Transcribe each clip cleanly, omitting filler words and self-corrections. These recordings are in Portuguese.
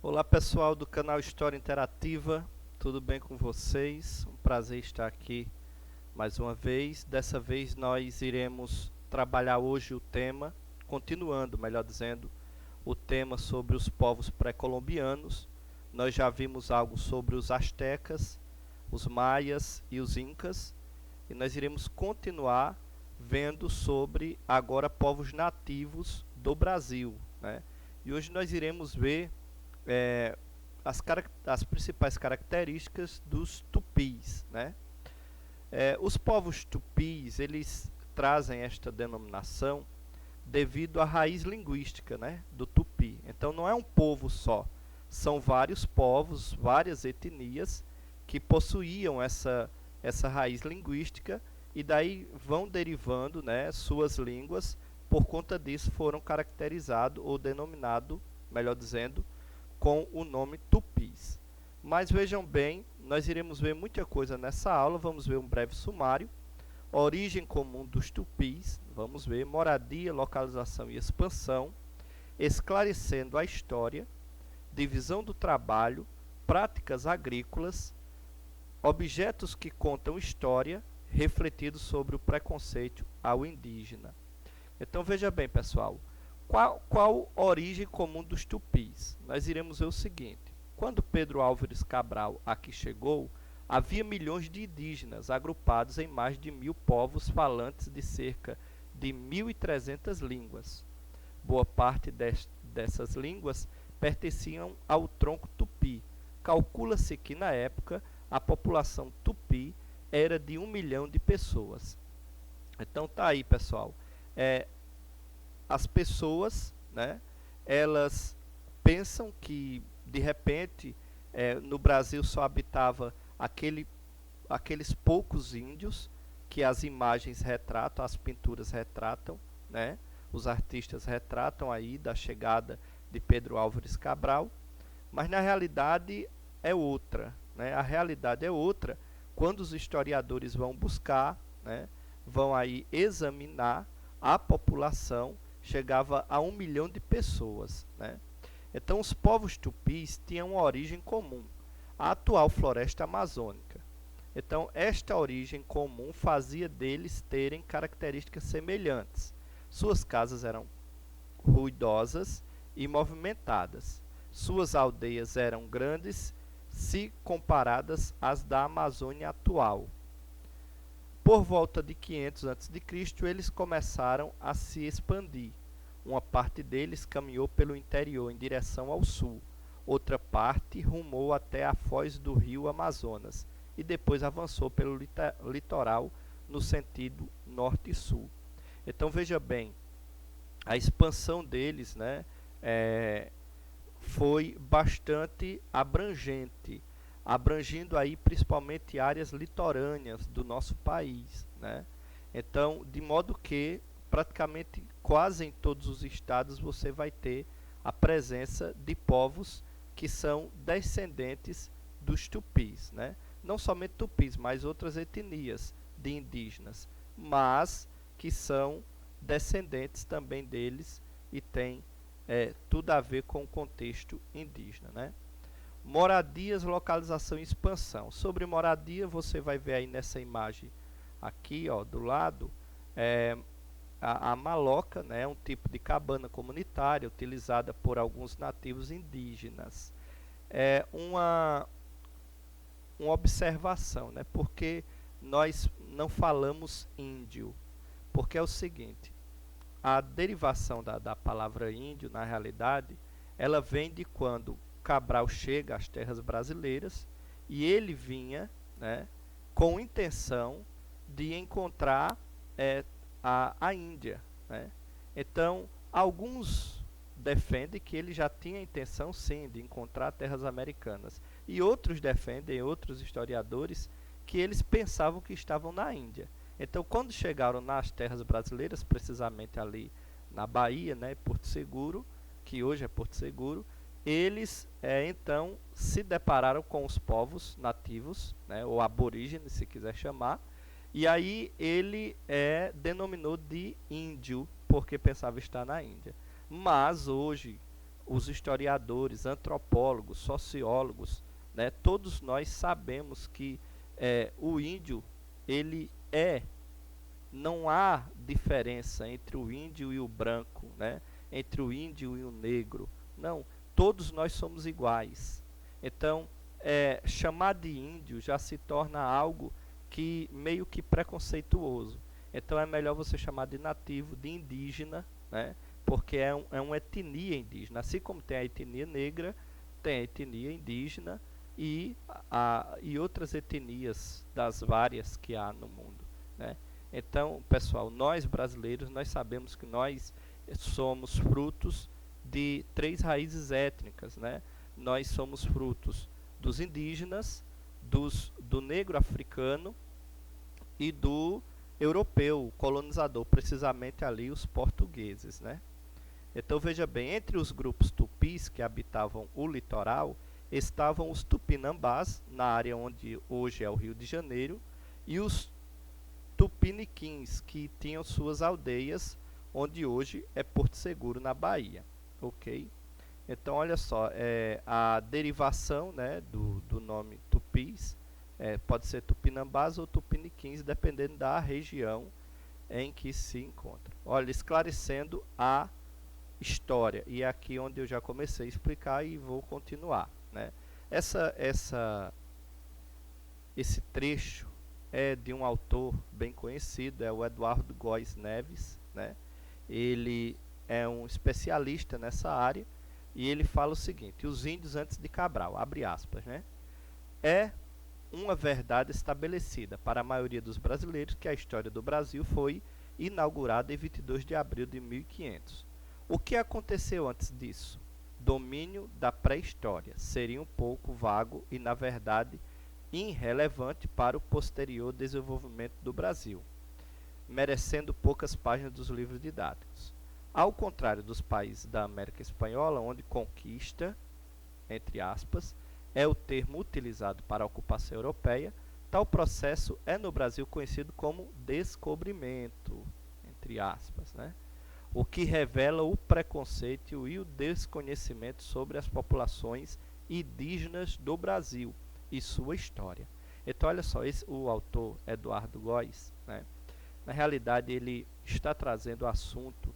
Olá pessoal do canal História Interativa, tudo bem com vocês? Um prazer estar aqui mais uma vez. Dessa vez nós iremos trabalhar hoje o tema, continuando, melhor dizendo, o tema sobre os povos pré-colombianos. Nós já vimos algo sobre os astecas, os maias e os incas, e nós iremos continuar vendo sobre agora povos nativos do Brasil, né? E hoje nós iremos ver é, as principais características dos tupis, né? Os povos tupis, eles trazem esta denominação devido à raiz linguística, né, do tupi. Então não é um povo só, são vários povos, várias etnias que possuíam essa raiz linguística e daí vão derivando, né, suas línguas. Por conta disso foram caracterizados ou denominados, melhor dizendo, com o nome tupis. Mas vejam bem, nós iremos ver muita coisa nessa aula. Vamos ver um breve sumário. Origem comum dos tupis, vamos ver, moradia, localização e expansão, esclarecendo a história, divisão do trabalho, práticas agrícolas, objetos que contam história, refletidos sobre o preconceito ao indígena. Então veja bem, pessoal, qual a origem comum dos tupis? Nós iremos ver o seguinte: quando Pedro Álvares Cabral aqui chegou, havia milhões de indígenas agrupados em mais de 1000 povos falantes de cerca de 1.300 línguas. Boa parte dessas línguas pertenciam ao tronco tupi. Calcula-se que na época a população tupi era de 1 milhão de pessoas. Então tá aí, pessoal. As pessoas, né, elas pensam que de repente no Brasil só habitava aqueles poucos índios que as imagens retratam, as pinturas retratam, né? Os artistas retratam aí da chegada de Pedro Álvares Cabral, mas na realidade é outra, né? A realidade é outra quando os historiadores vão buscar, né? Vão aí examinar a população, chegava a 1 milhão de pessoas, né? Então os povos tupis tinham uma origem comum, a atual floresta amazônica. Então, esta origem comum fazia deles terem características semelhantes. Suas casas eram ruidosas e movimentadas. Suas aldeias eram grandes se comparadas às da Amazônia atual. Por volta de 500 a.C., eles começaram a se expandir. Uma parte deles caminhou pelo interior em direção ao sul. Outra parte rumou até a foz do rio Amazonas e depois avançou pelo litoral no sentido norte e sul. Então veja bem, a expansão deles, né, foi bastante abrangente, abrangindo aí principalmente áreas litorâneas do nosso país, né? Então, de modo que praticamente quase em todos os estados você vai ter a presença de povos que são descendentes dos tupis, né? Não somente tupis, mas outras etnias de indígenas, mas que são descendentes também deles e têm tudo a ver com o contexto indígena, né? Moradias, localização e expansão. Sobre moradia, você vai ver aí nessa imagem aqui, ó, do lado, a maloca, né, é um tipo de cabana comunitária utilizada por alguns nativos indígenas. É uma observação, né, porque nós não falamos índio, porque é o seguinte: a derivação da palavra índio, na realidade, ela vem de quando Cabral chega às terras brasileiras e ele vinha, né, com intenção de encontrar a Índia, né? Então, alguns defendem que ele já tinha a intenção, sim, de encontrar terras americanas. E outros defendem, outros historiadores, que eles pensavam que estavam na Índia. Então, quando chegaram nas terras brasileiras, precisamente ali na Bahia, né, Porto Seguro, que hoje é Porto Seguro, eles então se depararam com os povos nativos, né, ou aborígenes, se quiser chamar, e aí ele denominou de índio, porque pensava estar na Índia. Mas hoje, os historiadores, antropólogos, sociólogos, né, todos nós sabemos que o índio, ele não há diferença entre o índio e o branco, né, entre o índio e o negro. Não, todos nós somos iguais. Então, chamar de índio já se torna algo que meio que preconceituoso. Então é melhor você chamar de nativo, de indígena, né? Porque é uma etnia indígena. Assim como tem a etnia negra, tem a etnia indígena e outras etnias das várias que há no mundo, né? Então, pessoal, nós brasileiros, nós sabemos que nós somos frutos de 3 raízes étnicas, né? Nós somos frutos dos indígenas, do negro africano e do europeu, colonizador, precisamente ali os portugueses, né? Então veja bem, entre os grupos tupis que habitavam o litoral, estavam os tupinambás, na área onde hoje é o Rio de Janeiro, e os tupiniquins, que tinham suas aldeias, onde hoje é Porto Seguro, na Bahia, ok? Então, olha só, a derivação, né, do nome tupis, pode ser tupinambás ou tupiniquins, dependendo da região em que se encontra. Olha, esclarecendo a história, e é aqui onde eu já comecei a explicar e vou continuar, né? Esse trecho é de um autor bem conhecido, é o Eduardo Góes Neves, né? Ele é um especialista nessa área e ele fala o seguinte: os índios antes de Cabral, abre aspas, né? É uma verdade estabelecida para a maioria dos brasileiros que a história do Brasil foi inaugurada em 22 de abril de 1500. O que aconteceu antes disso? Domínio da pré-história. Seria um pouco vago e, na verdade, irrelevante para o posterior desenvolvimento do Brasil, merecendo poucas páginas dos livros didáticos. Ao contrário dos países da América Espanhola, onde conquista, entre aspas, é o termo utilizado para a ocupação europeia, tal processo é no Brasil conhecido como descobrimento, entre aspas, né? O que revela o preconceito e o desconhecimento sobre as populações indígenas do Brasil e sua história. Então, olha só, o autor Eduardo Góes, né, na realidade ele está trazendo o assunto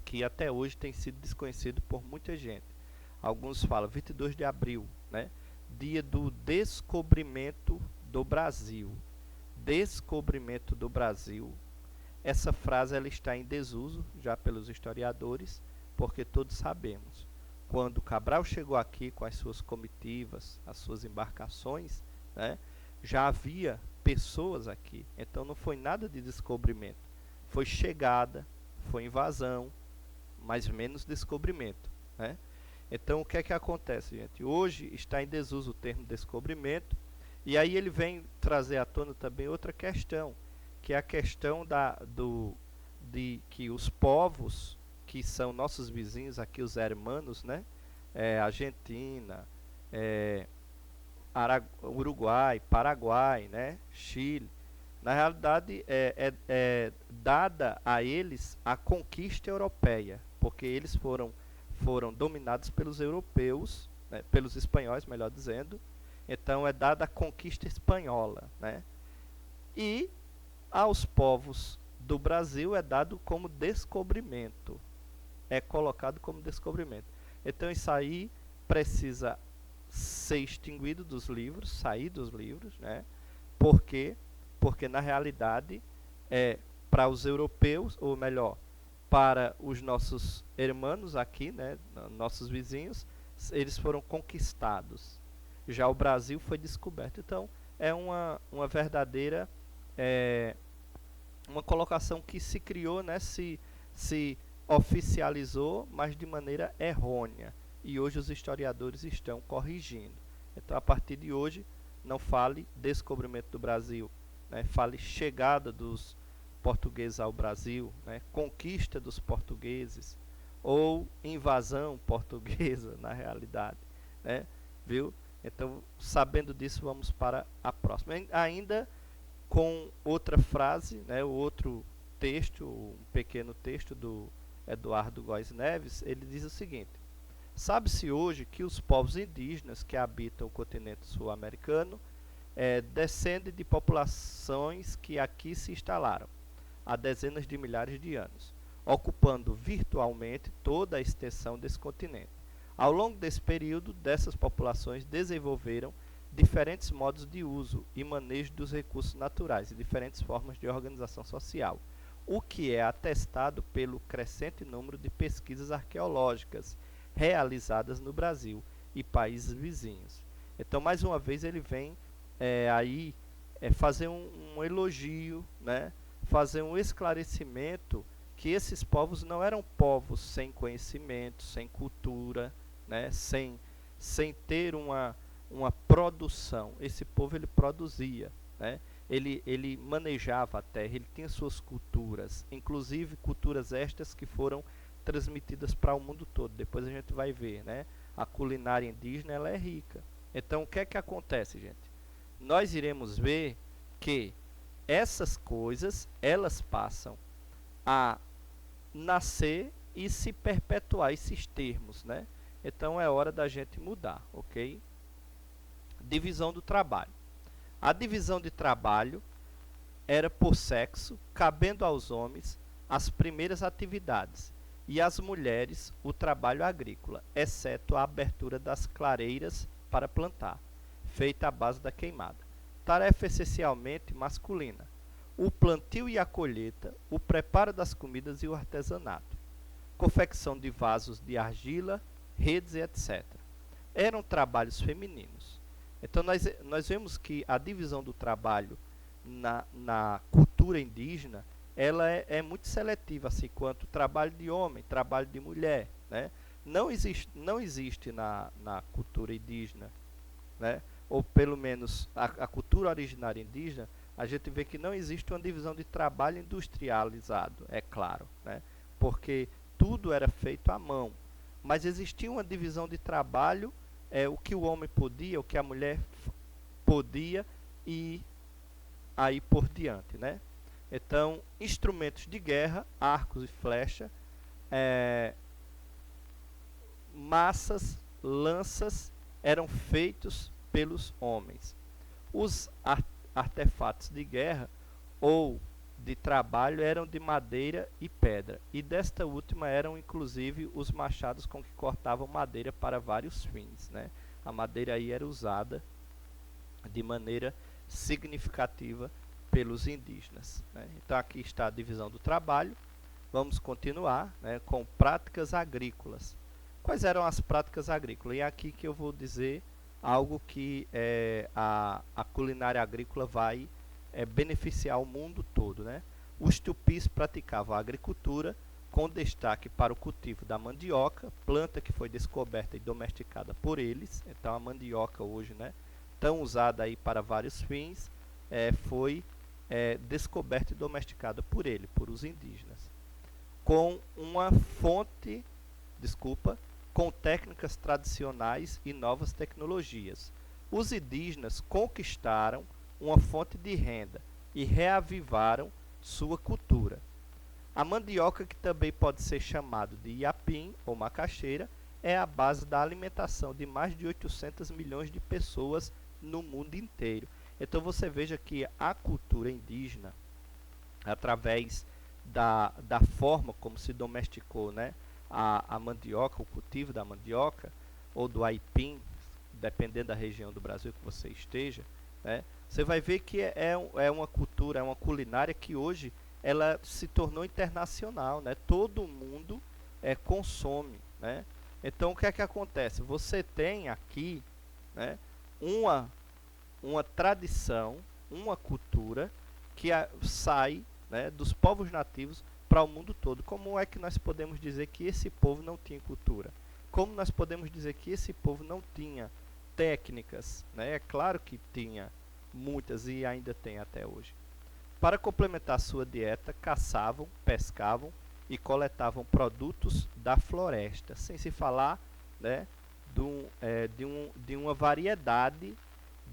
que até hoje tem sido desconhecido por muita gente. Alguns falam 22 de abril, né, dia do descobrimento do Brasil. Descobrimento do Brasil. Essa frase ela está em desuso já pelos historiadores, porque todos sabemos, quando Cabral chegou aqui com as suas comitivas, as suas embarcações, né, já havia pessoas aqui. Então não foi nada de descobrimento. Foi chegada, foi invasão, mas menos descobrimento, né? Então o que é que acontece, gente? Hoje está em desuso o termo descobrimento, e aí ele vem trazer à tona também outra questão, que é a questão de que os povos que são nossos vizinhos aqui, os hermanos, né? Argentina, Uruguai, Paraguai, né? Chile. Na realidade, é dada a eles a conquista europeia, porque eles foram dominados pelos europeus, né? Pelos espanhóis, melhor dizendo. Então, é dada a conquista espanhola, né? E aos povos do Brasil é dado como descobrimento, é colocado como descobrimento. Então isso aí precisa ser extinguido dos livros, sair dos livros, né? Por quê? Porque na realidade para os europeus, ou melhor, para os nossos irmãos aqui, né, nossos vizinhos, eles foram conquistados. Já o Brasil foi descoberto. Então é uma verdadeira uma colocação que se criou, né, se oficializou, mas de maneira errônea. E hoje os historiadores estão corrigindo. Então, a partir de hoje, não fale descobrimento do Brasil, né, fale chegada dos portugueses ao Brasil, né, conquista dos portugueses, ou invasão portuguesa, na realidade, né, viu? Então, sabendo disso, vamos para a próxima. Ainda com outra frase, né, o outro texto, um pequeno texto do Eduardo Góes Neves, ele diz o seguinte: Sabe-se hoje que os povos indígenas que habitam o continente sul-americano descendem de populações que aqui se instalaram há dezenas de milhares de anos, ocupando virtualmente toda a extensão desse continente. Ao longo desse período, dessas populações desenvolveram diferentes modos de uso e manejo dos recursos naturais e diferentes formas de organização social, o que é atestado pelo crescente número de pesquisas arqueológicas realizadas no Brasil e países vizinhos. Então, mais uma vez, ele vem fazer um elogio, né? Fazer um esclarecimento que esses povos não eram povos sem conhecimento, sem cultura, né? sem ter uma produção. Esse povo ele produzia, né? Ele manejava a terra, ele tinha suas culturas, inclusive culturas estas que foram transmitidas para o mundo todo. Depois a gente vai ver, né? A culinária indígena ela é rica. Então o que é que acontece, gente? Nós iremos ver que essas coisas elas passam a nascer e se perpetuar, esses termos, né? Então é hora da gente mudar, ok? Divisão do trabalho. A divisão de trabalho era por sexo, cabendo aos homens as primeiras atividades e às mulheres o trabalho agrícola, exceto a abertura das clareiras para plantar, feita à base da queimada. Tarefa essencialmente masculina: o plantio e a colheita, o preparo das comidas e o artesanato, confecção de vasos de argila, redes e etc. Eram trabalhos femininos. Então nós vemos que a divisão do trabalho na cultura indígena ela é muito seletiva, assim, quanto trabalho de homem, trabalho de mulher, né? Não existe na cultura indígena, né? Ou pelo menos a cultura originária indígena, a gente vê que não existe uma divisão de trabalho industrializado, é claro, né? Porque tudo era feito à mão, mas existia uma divisão de trabalho, o que o homem podia, o que a mulher podia e aí por diante, né? Então, instrumentos de guerra, arcos e flecha, massas, lanças eram feitos pelos homens. Os artefatos de guerra ou de trabalho eram de madeira e pedra, e desta última eram inclusive os machados com que cortavam madeira para vários fins, né? A madeira aí era usada de maneira significativa pelos indígenas, né? Então aqui está a divisão do trabalho. Vamos continuar, né, com práticas agrícolas. Quais eram as práticas agrícolas? E é aqui que eu vou dizer algo que a culinária agrícola vai beneficiar o mundo todo, né? Os tupis praticavam a agricultura com destaque para o cultivo da mandioca, planta que foi descoberta e domesticada por eles. Então a mandioca hoje, né, tão usada aí para vários fins, foi descoberta e domesticada por os indígenas, com uma fonte, com técnicas tradicionais e novas tecnologias. Os indígenas conquistaram uma fonte de renda e reavivaram sua cultura. A mandioca, que também pode ser chamado de iapim ou macaxeira, é a base da alimentação de mais de 800 milhões de pessoas no mundo inteiro. Então você veja que a cultura indígena, através da forma como se domesticou, né, a mandioca, o cultivo da mandioca, ou do aipim, dependendo da região do Brasil que você esteja, né, você vai ver que é uma cultura, é uma culinária que hoje ela se tornou internacional, né? Todo mundo consome, né? Então o que é que acontece? Você tem aqui, né, uma tradição, uma cultura que sai, né, dos povos nativos para o mundo todo. Como é que nós podemos dizer que esse povo não tinha cultura? Como nós podemos dizer que esse povo não tinha técnicas, né? É claro que tinha muitas e ainda tem até hoje. Para complementar sua dieta, caçavam, pescavam e coletavam produtos da floresta, sem se falar, né, de uma variedade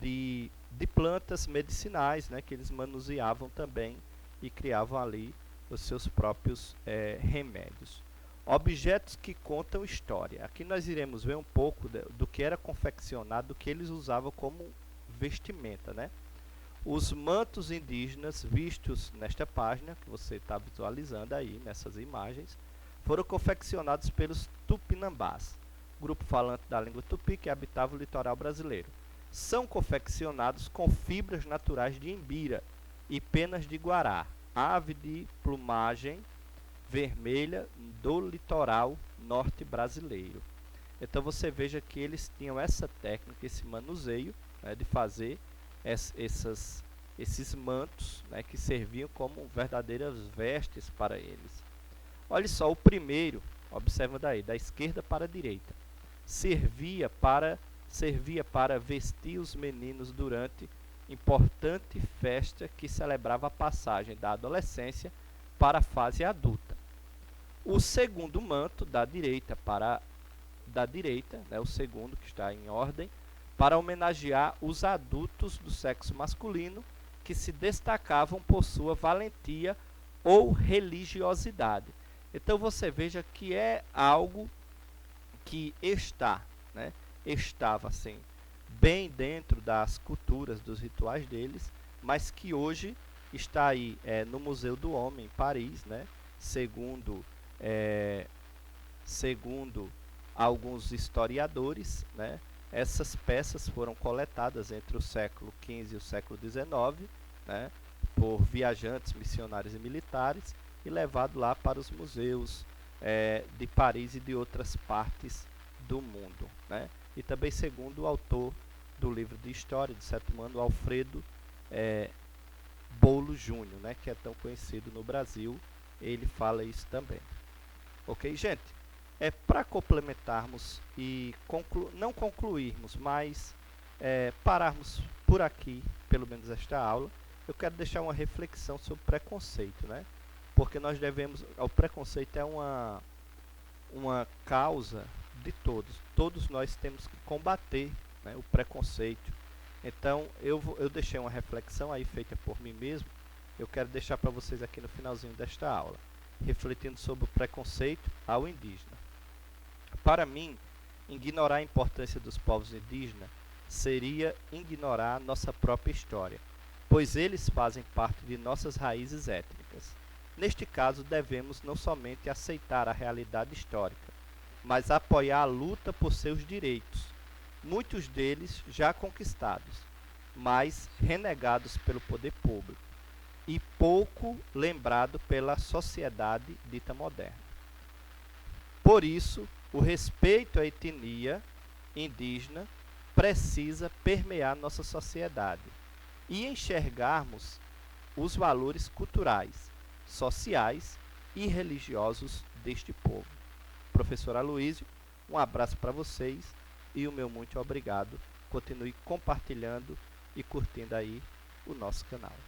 de plantas medicinais, né, que eles manuseavam também e criavam ali os seus próprios remédios. Objetos que contam história. Aqui nós iremos ver um pouco do que era confeccionado, do que eles usavam como vestimenta, né? Os mantos indígenas vistos nesta página, que você está visualizando aí nessas imagens, foram confeccionados pelos Tupinambás, grupo falante da língua tupi que habitava o litoral brasileiro. São confeccionados com fibras naturais de imbira e penas de guará, ave de plumagem vermelha do litoral norte brasileiro. Então você veja que eles tinham essa técnica, esse manuseio, né, de fazer esses mantos, né, que serviam como verdadeiras vestes para eles. Olha só, o primeiro, observa daí, da esquerda para a direita, servia para vestir os meninos durante importante festa que celebrava a passagem da adolescência para a fase adulta. O segundo manto da direita, né, o segundo que está em ordem, para homenagear os adultos do sexo masculino que se destacavam por sua valentia ou religiosidade. Então você veja que é algo que estava assim, bem dentro das culturas, dos rituais deles, mas que hoje está aí no Museu do Homem, em Paris, né? Segundo alguns historiadores, né? Essas peças foram coletadas entre o século XV e o século XIX, né? Por viajantes, missionários e militares, e levado lá para os museus de Paris e de outras partes do mundo, né? E também segundo o autor do livro de história de sétimo ano, Alfredo Bolo Júnior, né? Que é tão conhecido no Brasil, ele fala isso também. Ok, gente? Para complementarmos e não concluirmos, mas pararmos por aqui, pelo menos esta aula, eu quero deixar uma reflexão sobre preconceito, né? Porque nós devemos, o preconceito é uma causa de todos nós temos que combater, né, o preconceito. Então eu deixei uma reflexão aí feita por mim mesmo, eu quero deixar para vocês aqui no finalzinho desta aula, refletindo sobre o preconceito ao indígena. Para mim, ignorar a importância dos povos indígenas seria ignorar nossa própria história, pois eles fazem parte de nossas raízes étnicas. Neste caso, devemos não somente aceitar a realidade histórica, mas apoiar a luta por seus direitos, muitos deles já conquistados, mas renegados pelo poder público e pouco lembrado pela sociedade dita moderna. Por isso, o respeito à etnia indígena precisa permear nossa sociedade e enxergarmos os valores culturais, sociais e religiosos deste povo. Professor Aloísio, um abraço para vocês e o meu muito obrigado. Continue compartilhando e curtindo aí o nosso canal.